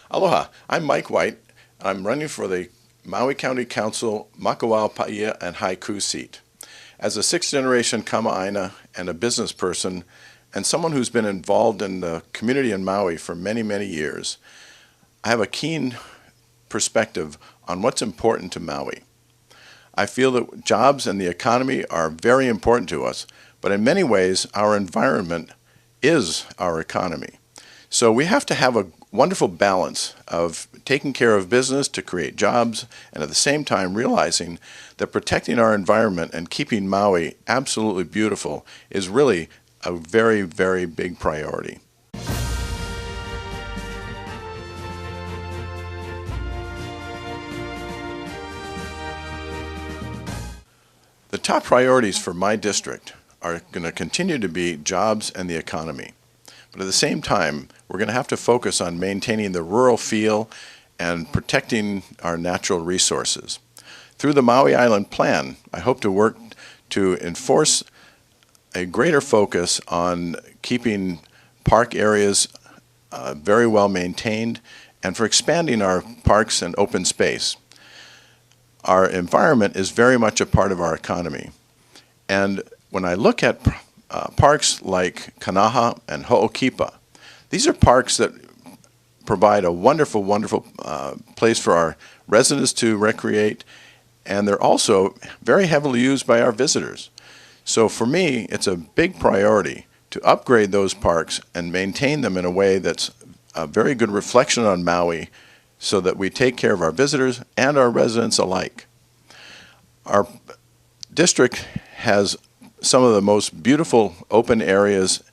Aloha, I'm Mike White. I'm running for the Maui County Council Makawao Paia and Haiku seat. As a sixth-generation Kama'aina and a business person, and someone who's been involved in the community in Maui for many, many years, I have a keen perspective on what's important to Maui. I feel that jobs and the economy are very important to us, but in many ways, our environment is our economy. So we have to have a wonderful balance of taking care of business to create jobs and at the same time realizing that protecting our environment and keeping Maui absolutely beautiful is really a very, very big priority. The top priorities for my district are going to continue to be jobs and the economy. But at the same time, we're going to have to focus on maintaining the rural feel and protecting our natural resources. Through the Maui Island Plan, I hope to work to enforce a greater focus on keeping park areas very well maintained and for expanding our parks and open space. Our environment is very much a part of our economy. And when I look at parks like Kanaha and Ho'okipa, these are parks that provide a wonderful, wonderful place for our residents to recreate, and they're also very heavily used by our visitors. So for me, it's a big priority to upgrade those parks and maintain them in a way that's a very good reflection on Maui so that we take care of our visitors and our residents alike. Our district has some of the most beautiful open areas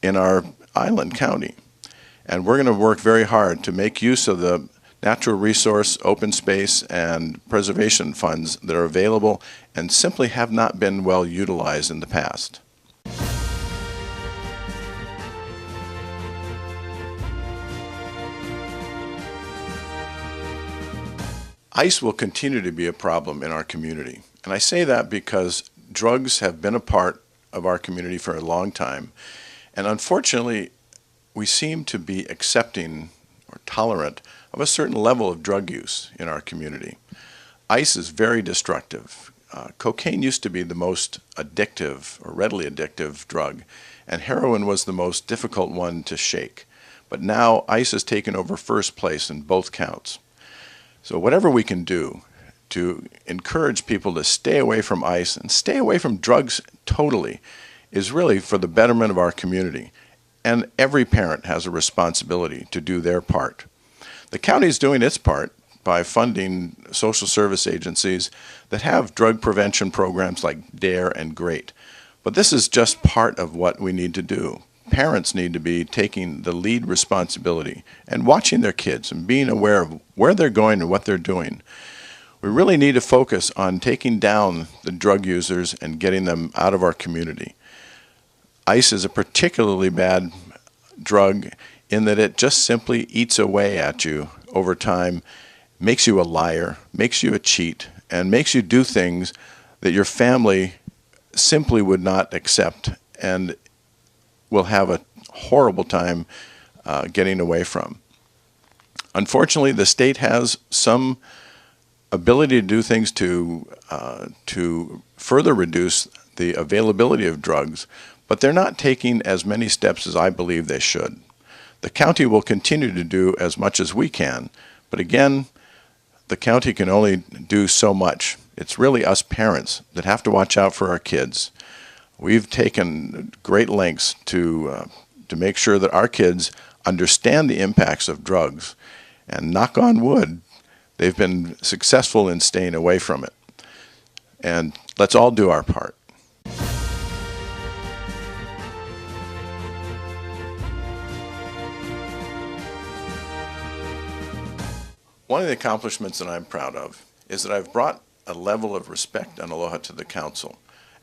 in our island county. And we're going to work very hard to make use of the natural resource, open space, and preservation funds that are available and simply have not been well utilized in the past. ICE will continue to be a problem in our community. And I say that because drugs have been a part of our community for a long time. And unfortunately, we seem to be accepting or tolerant of a certain level of drug use in our community. ICE is very destructive. Cocaine used to be the most addictive or readily addictive drug, and heroin was the most difficult one to shake. But now ICE has taken over first place in both counts. So whatever we can do to encourage people to stay away from ICE and stay away from drugs totally is really for the betterment of our community. And every parent has a responsibility to do their part. The county is doing its part by funding social service agencies that have drug prevention programs like DARE and GREAT. But this is just part of what we need to do. Parents need to be taking the lead responsibility and watching their kids and being aware of where they're going and what they're doing. We really need to focus on taking down the drug users and getting them out of our community. ICE is a particularly bad drug in that it just simply eats away at you over time, makes you a liar, makes you a cheat, and makes you do things that your family simply would not accept and will have a horrible time getting away from. Unfortunately, the state has some ability to do things to further reduce the availability of drugs, but they're not taking as many steps as I believe they should. The county will continue to do as much as we can, but again, the county can only do so much. It's really us parents that have to watch out for our kids. We've taken great lengths to make sure that our kids understand the impacts of drugs, and knock on wood, they've been successful in staying away from it. And let's all do our part. One of the accomplishments that I'm proud of is that I've brought a level of respect and aloha to the council,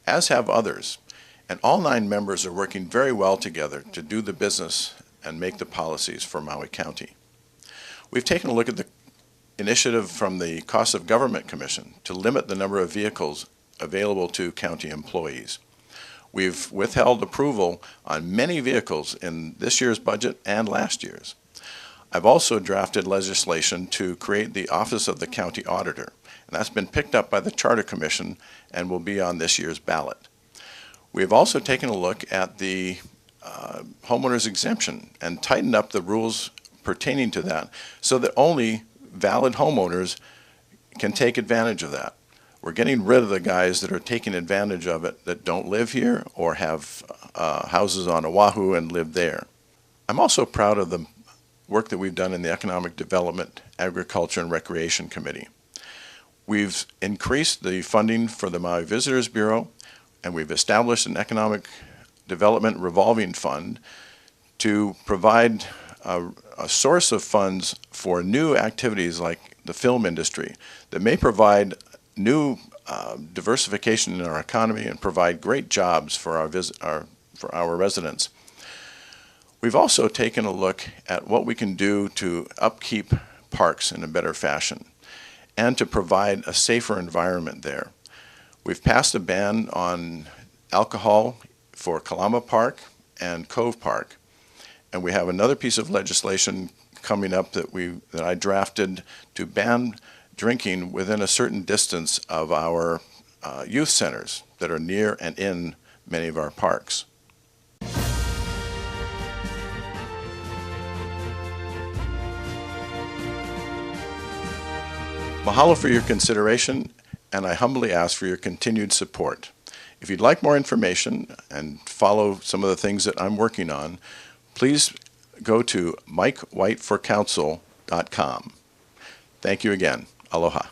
as have others. And all 9 members are working very well together to do the business and make the policies for Maui County. We've taken a look at the initiative from the Cost of Government Commission to limit the number of vehicles available to county employees. We've withheld approval on many vehicles in this year's budget and last year's. I've also drafted legislation to create the Office of the County Auditor, and that's been picked up by the Charter Commission and will be on this year's ballot. We have also taken a look at the homeowner's exemption and tightened up the rules pertaining to that so that only valid homeowners can take advantage of that. We're getting rid of the guys that are taking advantage of it that don't live here or have houses on Oahu and live there. I'm also proud of the work that we've done in the Economic Development, Agriculture, and Recreation Committee. We've increased the funding for the Maui Visitors Bureau, and we've established an Economic Development Revolving Fund to provide a source of funds for new activities like the film industry that may provide new diversification in our economy and provide great jobs for our residents. We've also taken a look at what we can do to upkeep parks in a better fashion and to provide a safer environment there. We've passed a ban on alcohol for Kalama Park and Cove Park, and we have another piece of legislation coming up that I drafted to ban drinking within a certain distance of our youth centers that are near and in many of our parks. Mahalo for your consideration, and I humbly ask for your continued support. If you'd like more information and follow some of the things that I'm working on, please go to MikeWhiteForCouncil.com. Thank you again. Aloha.